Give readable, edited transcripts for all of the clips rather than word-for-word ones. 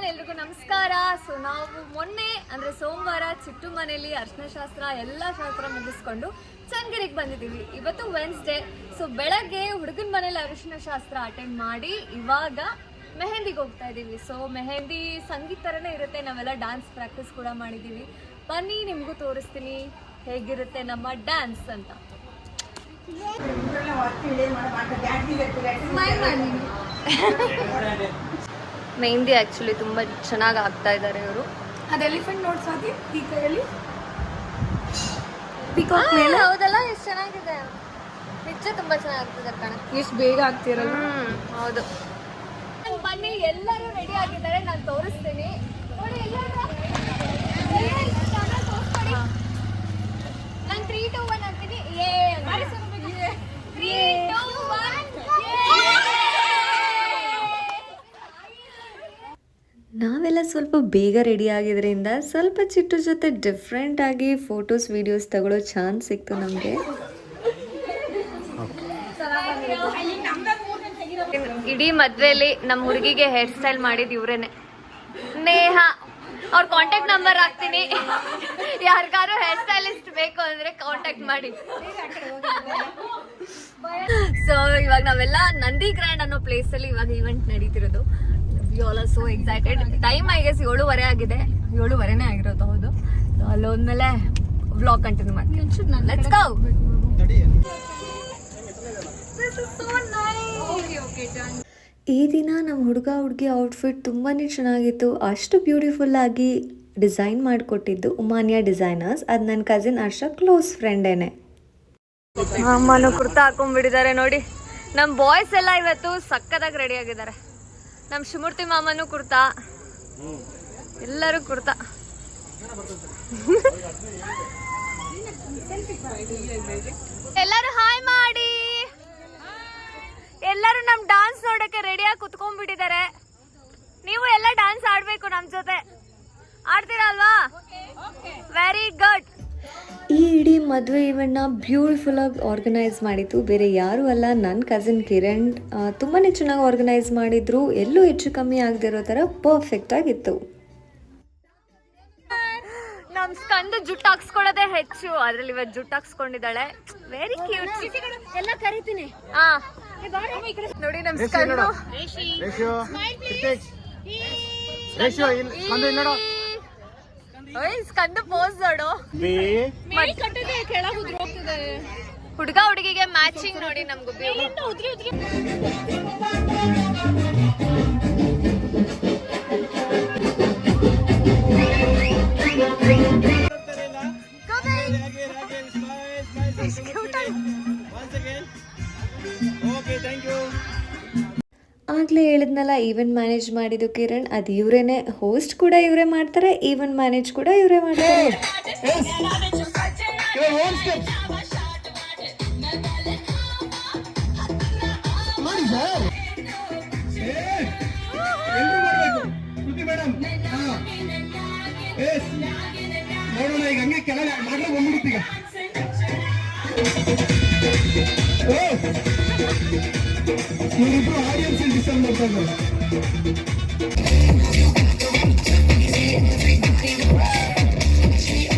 ಎಲ್ರಿಗೂ ನಮಸ್ಕಾರ. ಸೊ ನಾವು ಮೊನ್ನೆ ಅಂದರೆ ಸೋಮವಾರ ಚಿಟ್ಟು ಮನೆಯಲ್ಲಿ ಅರ್ಶಿನ ಶಾಸ್ತ್ರ ಎಲ್ಲ ಶಾಸ್ತ್ರ ಮುಗಿಸ್ಕೊಂಡು ಚನ್ನಗಿರಿಗೆ ಬಂದಿದ್ದೀವಿ. ಇವತ್ತು ವೆನ್ಸ್ಡೇ. ಸೊ ಬೆಳಗ್ಗೆ ಹುಡುಗನ ಮನೇಲಿ ಅರಿಶಿನ ಶಾಸ್ತ್ರ ಅಟೆಂಡ್ ಮಾಡಿ ಇವಾಗ ಮೆಹಂದಿಗೆ ಹೋಗ್ತಾ ಇದ್ದೀವಿ. ಸೊ ಮೆಹಂದಿ ಸಂಗೀತ ಥರನೇ ಇರುತ್ತೆ, ನಾವೆಲ್ಲ ಡ್ಯಾನ್ಸ್ ಪ್ರಾಕ್ಟೀಸ್ ಕೂಡ ಮಾಡಿದ್ದೀವಿ. ಬನ್ನಿ ನಿಮಗೂ ತೋರಿಸ್ತೀನಿ ಹೇಗಿರುತ್ತೆ ನಮ್ಮ ಡ್ಯಾನ್ಸ್ ಅಂತ. ಮೆಹಂದಿ ಆ್ಯಕ್ಚುಲಿ ತುಂಬ ಚೆನ್ನಾಗಿ ಆಗ್ತಾ ಇದ್ದಾರೆ ಇವರು. ಅದು ಎಲಿಫೆಂಟ್ ನೋಟ್ಸ್ ಹಾಕಿ ಈ ಕೈಯಲ್ಲಿ ಹೌದಲ್ಲ, ಎಷ್ಟು ಚೆನ್ನಾಗಿದೆ ನಿಜ, ತುಂಬ ಚೆನ್ನಾಗ್ತಿದೆ ಕಣ. ಎಷ್ಟು ಬೇಗ ಆಗ್ತಿರಲ್ಲ. ಹೌದು. ಬನ್ನಿ ಎಲ್ಲರೂ ರೆಡಿ ಆಗಿದ್ದಾರೆ, ನಾನು ತೋರಿಸ್ತೀನಿ ನೋಡಿ. ನಾನು 3, 2, 1 ಅಂತೀನಿ. ನಾವೆಲ್ಲ ಸ್ವಲ್ಪ ಬೇಗ ರೆಡಿ ಆಗಿದ್ರಿಂದ ಸ್ವಲ್ಪ ಚಿಟ್ಟು ಜೊತೆ ಡಿಫ್ರೆಂಟ್ ಆಗಿ ಫೋಟೋಸ್ ವಿಡಿಯೋಸ್ ತಗೊಳ್ಳೋ ಚಾನ್ಸ್ ಸಿಕ್ತು ನಮಗೆ. ಇಡೀ ಮದ್ವೆಯಲ್ಲಿ ನಮ್ಮ ಹುಡುಗಿಗೆ ಹೇರ್ ಸ್ಟೈಲ್ ಮಾಡಿದ್ ಇವ್ರೇನೆ, ನೇಹ. ಅವ್ರ ಕಾಂಟ್ಯಾಕ್ಟ್ ನಂಬರ್ ಹಾಕ್ತೀನಿ, ಯಾರಿಗಾರು ಹೇರ್ ಸ್ಟೈಲಿಸ್ಟ್ ಬೇಕು ಅಂದ್ರೆ ಕಾಂಟ್ಯಾಕ್ಟ್ ಮಾಡಿ. ಸೊ ಇವಾಗ ನಾವೆಲ್ಲ ನಂದಿ ಗ್ರ್ಯಾಂಡ್ ಅನ್ನೋ ಪ್ಲೇಸ್ ಅಲ್ಲಿ ಇವಾಗ ಈವೆಂಟ್ ನಡೀತಿರೋದು. We all are so excited. Time I guess 7:30 ಆಗಿದೆ, 7:30 ಆಗಿರೋದು. ಹೌದು. ಅಲ್ಲಿ ಹೋದ್ಮೇಲೆ ವ್ಲಾಗ್ ಕಂಟಿನ್ಯೂ ಮಾಡ್ತೀನಿ. Let's go. ಈ ದಿನ ನಮ್ಮ ಹುಡುಗಿ ಔಟ್ಫಿಟ್ ತುಂಬಾ ಚೆನ್ನಾಗಿತ್ತು. ಅಷ್ಟು ಬ್ಯೂಟಿಫುಲ್ ಆಗಿ ಡಿಸೈನ್ ಮಾಡಿಕೊಟ್ಟಿದ್ದು ಉಮಾನ್ಯ ಡಿಸೈನರ್ಸ್. ಅದು ನನ್ನ ಕಸಿನ್ ಆಶಾ ಕ್ಲೋಸ್ ಫ್ರೆಂಡೇನೆ. ಅಮ್ಮನು ಕುರ್ತಾ ಹಾಕೊಂಡ್ಬಿಟ್ಟಿದ್ದಾರೆ ನೋಡಿ. ನಮ್ಮ ಬಾಯ್ಸ್ ಎಲ್ಲ ಇವತ್ತು ಸಕ್ಕದಾಗಿ ರೆಡಿ ಆಗಿದ್ದಾರೆ. ನಮ್ಮ ಶಿಮೂರ್ತಿ ಮಾಮನು ಕುರ್ತಾ, ಎಲ್ಲರೂ ಕುರ್ತಾ. ಎಲ್ಲರೂ ಹಾಯ್ ಮಾಡಿ. ಎಲ್ಲರೂ ನಮ್ ಡಾನ್ಸ್ ನೋಡಕ್ಕೆ ರೆಡಿಯಾಗಿ ಕುತ್ಕೊಂಡ್ಬಿಟ್ಟಿದ್ದಾರೆ. ನೀವು ಎಲ್ಲ ಡಾನ್ಸ್ ಆಡ್ಬೇಕು ನಮ್ ಜೊತೆ. ಆಡ್ತೀರಾ ಅಲ್ವಾ? Very good. ಈ ಇಡೀ ಮದುವೆ ಇವೆಂಟ್ನ ಬ್ಯೂಟಿಫುಲ್ ಆಗಿ ಆರ್ಗನೈಸ್ ಮಾಡಿತ್ತು ಬೇರೆ ಯಾರು ಅಲ್ಲ, ನನ್ನ ಕಸಿನ್ ಕಿರಣ್. ತುಂಬಾ ಚೆನ್ನಾಗಿ ಆರ್ಗನೈಸ್ ಮಾಡಿದ್ರು. ಎಲ್ಲೂ ಹೆಚ್ಚು ಕಮ್ಮಿ ಆಗದಿರೋ ಥರ ಪರ್ಫೆಕ್ಟ್ ಆಗಿತ್ತು. ನಮ್ ಸ್ಕಂದು ಜುಟ್ಟು ಹಾಕ್ಸ್ಕೊಳ್ಳೋದೇ ಹೆಚ್ಚು, ಅದ್ರಲ್ಲಿ ಇವತ್ತು ಜುಟ್ಟು ಹಾಕ್ಸ್ಕೊಂಡಿದ್ದಾಳೆ. Very cute. ಎಲ್ಲ ಕರಿತೀನಿ. ನೋಡಿ ನಮ್ ಸ್ಕಂದು. ಸ್ಕಂದು ಪೋಸ್ ನೋಡು. ಹುಡುಗ ಹುಡುಗಿಗೆ ಮ್ಯಾಚಿಂಗ್ ನೋಡಿ ನಮ್ಗೂ. ಆಗಲೇ ಹೇಳಿದ್ನಲ್ಲ, ಈವೆಂಟ್ ಮ್ಯಾನೇಜ್ ಮಾಡಿದ್ದು ಕಿರಣ್. ಅದು ಇವರೇನೆ. ಹೋಸ್ಟ್ ಕೂಡ ಇವರೇ ಮಾಡ್ತಾರೆ, ಈವೆಂಟ್ ಮ್ಯಾನೇಜ್ ಕೂಡ ಇವರೇ ಮಾಡ್ತಾರೆ.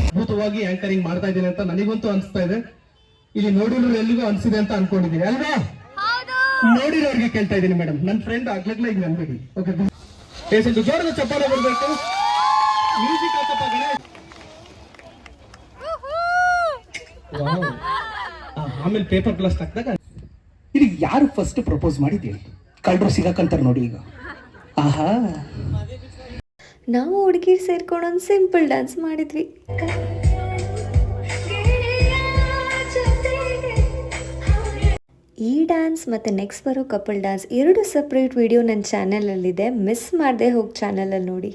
ಅದ್ಭುತವಾಗಿ ಆಂಕರಿಂಗ್ ಮಾಡ್ತಾ ಇದ್ದೀನಿ ಅಂತ ನನಗಂತೂ ಅನಿಸ್ತಾ ಇದೆ. ಇಲ್ಲಿ ನೋಡಿರೋ ಎಲ್ಲಿಗೂ ಅನ್ಸಿದೆ ಅಂತ ಅನ್ಕೊಂಡಿದ್ದೀನಿ ಅಲ್ವಾ? ನೋಡಿರೋರಿಗೆ ಕೇಳ್ತಾ ಇದ್ದೀನಿ ಮೇಡಮ್. ನನ್ನ ಫ್ರೆಂಡ್ ಆಗ್ಲೇ ಈಗ ನನ್ಬೇಡಿ. ಓಕೆ, ಜೋರದ ಚಪ್ಪಾಳೆ ಬರ್ಬೇಕು. ಮ್ಯೂಸಿಕ್ ಹಾಕಪ್ಪ ಗಣೇಶ್. ಆಮೇಲೆ ಪೇಪರ್ ಬ್ಲಾಸ್ಟ್ ಹಾಕಿದಾಗ ಇದು ಯಾರು ಫಸ್ಟ್ ಪ್ರಪೋಸ್ ಮಾಡಿದ್ದೀರಿ? ಕಳ್ಳರು ಸಿಗಾಕಂತಾರೆ ನೋಡಿ ಈಗ. ಆಹಾ, ನಾವು ಹುಡುಗಿರು ಸೇರ್ಕೊಂಡು ಒಂದು ಸಿಂಪಲ್ ಡ್ಯಾನ್ಸ್ ಮಾಡಿದ್ವಿ. ಈ ಡ್ಯಾನ್ಸ್ ಮತ್ತು ನೆಕ್ಸ್ಟ್ ಬರೋ ಕಪಲ್ ಡ್ಯಾನ್ಸ್ 2 ಸಪ್ರೇಟ್ ವಿಡಿಯೋ ನನ್ನ ಚಾನಲಲ್ಲಿದೆ. ಮಿಸ್ ಮಾಡದೆ ಹೋಗಿ ಚಾನಲಲ್ಲಿ ನೋಡಿ.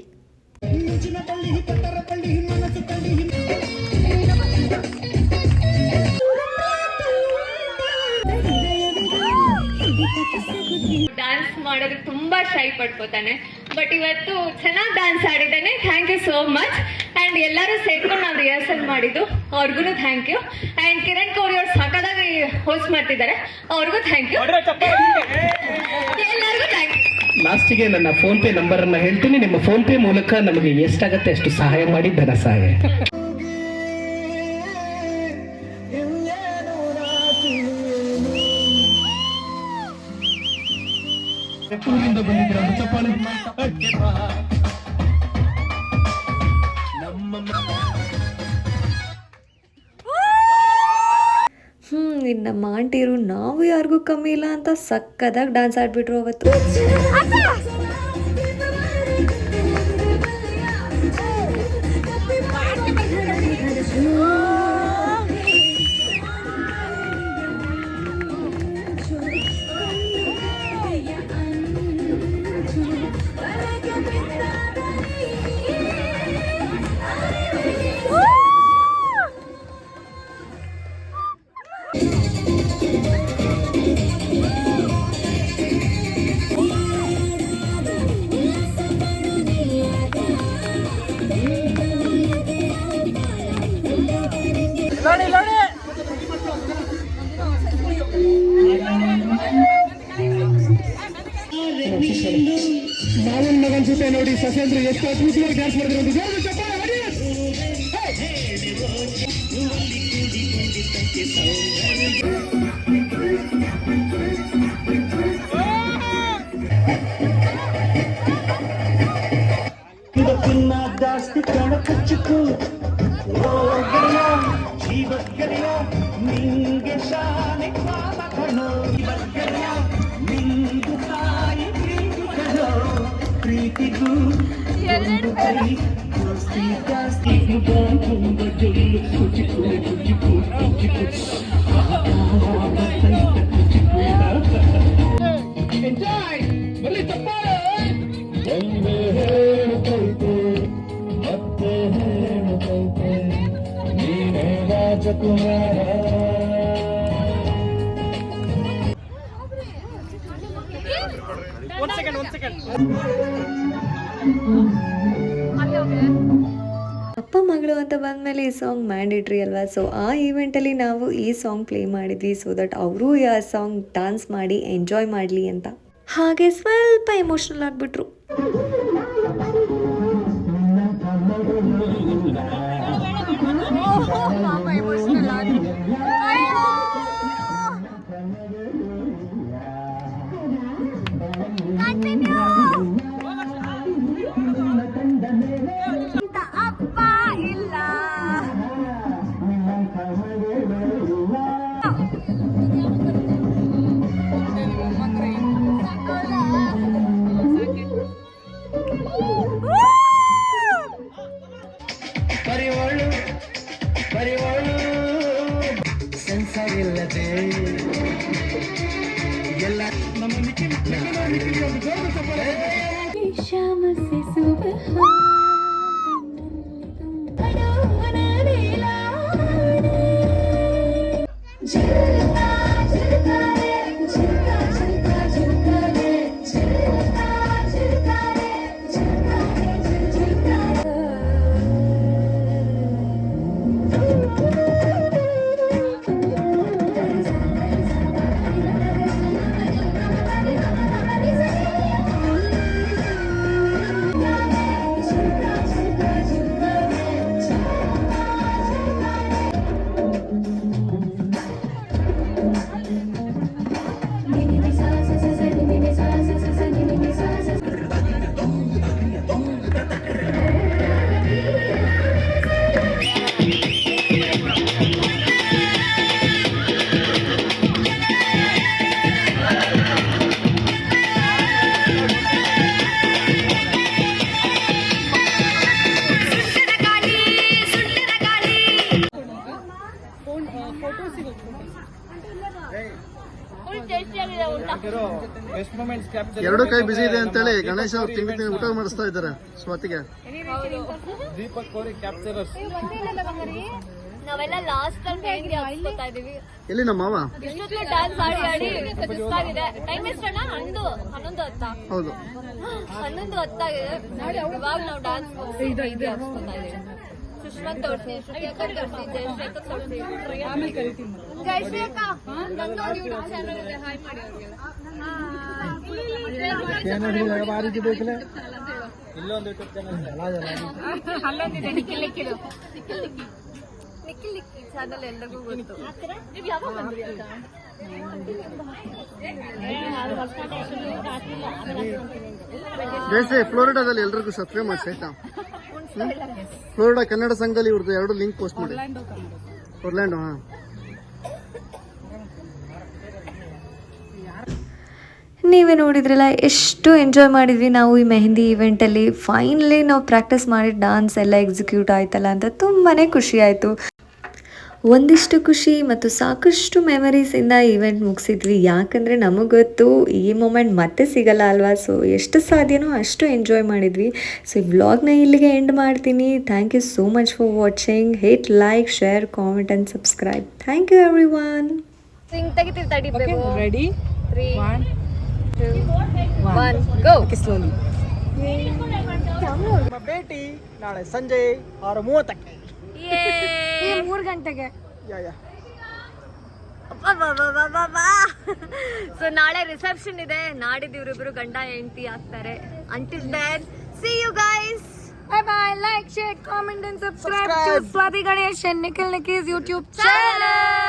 ಡ್ಯಾನ್ಸ್ ಮಾಡೋದಕ್ಕೆ ತುಂಬಾ ಶೈ ಪಡ್ಕೋತಾನೆ, ಬಟ್ ಇವತ್ತು ಚೆನ್ನಾಗಿ ಡ್ಯಾನ್ಸ್ ಆಡಿದ್ದಾನೆ. Thank you so much. And ಎಲ್ಲರೂ ಸೇರ್ಕೊಂಡು ನಾವು ರಿಹರ್ಸಲ್ ಮಾಡಿದ್ದು, ಅವ್ರಿಗೂ thank you. And Kiran Kauri ಅವ್ರು ಸಾಕಾಗಿ ಹೋಸ್ಟ್ ಮಾಡ್ತಿದ್ದಾರೆ, ಅವ್ರಿಗೂ ಥ್ಯಾಂಕ್ ಯು. ಎಲ್ಲರಿಗೂ ಥ್ಯಾಂಕ್ ಯು. ಲಾಸ್ಟಿಗೆ ನನ್ನ ಫೋನ್ ಪೇ ನಂಬರ್ ಅನ್ನ ಹೇಳ್ತೀನಿ. ನಿಮ್ಮ ಫೋನ್ ಪೇ ಮೂಲಕ ನಮಗೆ ಎಷ್ಟಾಗತ್ತೆ ಅಷ್ಟು ಸಹಾಯ ಮಾಡಿ, ಧನ ಸಹಾಯ. ಊರಿಂದ ಬಂದಿದ್ದೀರ ಚಪ್ಪಾಳೆ. ಇನ್ನು ನಮ್ಮ ಆಂಟಿರು ನಾವು ಯಾರಿಗೂ ಕಮ್ಮಿ ಇಲ್ಲ ಅಂತ ಸಕ್ಕದಾಗಿ ಡ್ಯಾನ್ಸ್ ಆಡ್ಬಿಟ್ರು ಅವತ್ತು. ಮಾವನ್ ಮಗನ್ ಜೊತೆ ನೋಡಿ ಸಸ್ಯಂದ್ರು ಎಷ್ಟು ಅದ್ಭುತವಾಗಿ ಡ್ಯಾನ್ಸ್ ಮಾಡಿದ್ರು ಒಂದು ಜೋರು ಚಪ್ಪಾಳೆ ಹೊಡಿ. ಇದಕ್ಕಿನ್ನ ಜಾಸ್ತಿ ಕಣ ಕಚ್ಚಿತು ಜೀವಕ್ಕರಿಯ ನಿಂಗೆ ಶಾನೆ ಕಣೋ ನಿಂದು ತಾಯಿ ಪ್ರೀತಿ ಕಣೋ ಪ್ರೀತಿಗೂ ಕೈ ಜಾಸ್ತಿ ಜಾಸ್ತಿ ತುಂಬ ಜೊಲ್ಲು ಕುಚಿಕು ಕುಚಿಕು ಕುಚಿಕು ಎಂಜಾಯ್ ಬರಲಿ ಚಪ್ಪಾಳೆ. ಒಂದೇ ಹೇಳುತ್ತೈತೆ ಮತ್ತೆ ಹೇಳುತ್ತೈತೆ ನೀನೇ ರಾಜಕುಮಾರ. One second. ಅಪ್ಪ ಮಗಳು ಅಂತ ಬಂದಮೇಲೆ ಈ ಸಾಂಗ್ ಮ್ಯಾಂಡೇಟ್ರಿ ಅಲ್ವಾ. ಸೊ ಆ ಈವೆಂಟಲ್ಲಿ ನಾವು ಈ ಸಾಂಗ್ ಪ್ಲೇ ಮಾಡಿದ್ವಿ ಸೊ ದಟ್ ಅವರು ಆ ಸಾಂಗ್ ಡ್ಯಾನ್ಸ್ ಮಾಡಿ ಎಂಜಾಯ್ ಮಾಡಲಿ ಅಂತ. ಹಾಗೆ ಸ್ವಲ್ಪ ಎಮೋಷ್ನಲ್ ಆಗಿಬಿಟ್ರು. ಅಪ್ಪ ಇಲ್ಲ ಬರಿವಳು ಸೆನ್ಸರ್ ಇಲ್ಲದೆ ಎಲ್ಲ ನಮ್ಮ ನಿಖಿಲ್ ಒಂದು ಜೋರು ಚಪ್ಪಾಳೆ. ಎರಡು ಕೈ ಬಿಸಿ ಇದೆ ಅಂತೇಳಿ ಗಣೇಶ್ ಅವ್ರು ತಿಂಡಿ ಊಟ ಮಾಡಿಸ್ತಾ ಇದ್ದಾರೆ ಸ್ವಾತಿಗೆ. ನಾವೆಲ್ಲ ಲಾಸ್ಟ್ ಅಲ್ಲಿ ಹಾಕ್ಸ್ಕೊತಾ ಇದೀವಿ. ಎಲ್ಲಿ ನಮ್ಮ ಮಾವ? ಇಷ್ಟೊತ್ತು ಡ್ಯಾನ್ಸ್ ಆಡಿ ಆಡಿ ಸುಸ್ತಾಗಿದೆ. ಟೈಮ್ ಎಷ್ಟಣ್ಣ? 11:10. ಹೌದು 11:10 ಇವಾಗ ನಾವು ಡ್ಯಾನ್ಸ್ ಹಾಕ್ಸ್ಕೊತಾ ಇದೀವಿ. ಸುಷ್ಮಂತ್ ತೋರಿಸಿ, ಶ್ರುತಿಯಕ್ಕ ತೋರಿಸಿ, ಜಯಶ್ರೀಕ ತೋರಿಸಿ. ಜಯಶ್ರೀ ಅಕ್ಕ ನಂದು ಯೂಟ್ಯೂಬ್ ಚಾನಲ್ ಇದೆ, ಹಾಯ್ ಮಾಡಿ ಅವ್ರಿಗೆ. ನಿಖಿಲ್ ಚಾನಲ್ ಎಲ್ಲರಿಗೂ ಗೊತ್ತು. ಜೈಸೆ ಫ್ಲೋರಿಡಾದಲ್ಲಿ ಎಲ್ರಿಗೂ ಸಬ್ಸ್ಕ್ರೈಬ್ ಮಾಡಿ ಆಯ್ತಾ. ಫ್ಲೋರಿಡಾ ಕನ್ನಡ ಸಂಘದಲ್ಲಿ ಇವ್ರದ್ದು 2 ಲಿಂಕ್ ಪೋಸ್ಟ್ ಮಾಡಿ. ಒರ್ಲ್ಯಾಂಡೋ. ಹಾ, ನೀವೇ ನೋಡಿದ್ರಲ್ಲ ಎಷ್ಟು ಎಂಜಾಯ್ ಮಾಡಿದ್ವಿ ನಾವು ಈ ಮೆಹಂದಿ ಇವೆಂಟಲ್ಲಿ. ಫೈನಲಿ ನಾವು ಪ್ರಾಕ್ಟೀಸ್ ಮಾಡಿದ ಡಾನ್ಸ್ ಎಲ್ಲ ಎಕ್ಸಿಕ್ಯೂಟ್ ಆಯ್ತಲ್ಲ ಅಂತ ತುಂಬಾ ಖುಷಿ ಆಯಿತು. ಒಂದಿಷ್ಟು ಖುಷಿ ಮತ್ತು ಸಾಕಷ್ಟು ಮೆಮರೀಸಿಂದ ಈವೆಂಟ್ ಮುಗಿಸಿದ್ವಿ. ಯಾಕಂದರೆ ನಮಗೆ ಗೊತ್ತು ಈ ಮೂಮೆಂಟ್ ಮತ್ತೆ ಸಿಗಲ್ಲ ಅಲ್ವಾ. ಸೊ ಎಷ್ಟು ಸಾಧ್ಯನೋ ಅಷ್ಟು ಎಂಜಾಯ್ ಮಾಡಿದ್ವಿ. ಸೊ ಈ ವ್ಲಾಗ್ನ ಇಲ್ಲಿಗೆ ಎಂಡ್ ಮಾಡ್ತೀನಿ. Thank you so much for watching. Hit like, share, comment and subscribe. Thank you everyone. ಹಿಂಗ್ ತೆಗಿತೀವಿ ತಡಿ. Ready 3, 2, 1 go. ಸ್ಲೋಲಿ. ನಮ್ಮ ಭೇಟಿ ನಾಳೆ ಸಂಜೆ 6:30ಕ್ಕೆ. 3 ಗಂಟೆಗೆ. ಸೊ ನಾಳೆ ರಿಸೆಪ್ಷನ್ ಇದೆ. ನಾಡಿದ್ದು ಇವರಿಬ್ರು ಗಂಡ ಹೆಂಡತಿ ಆಗ್ತಾರೆ. Until then see you guys. Bye bye. Like, share, comment and subscribe to Swati Ganesh and Nikhil Nikki's YouTube channel.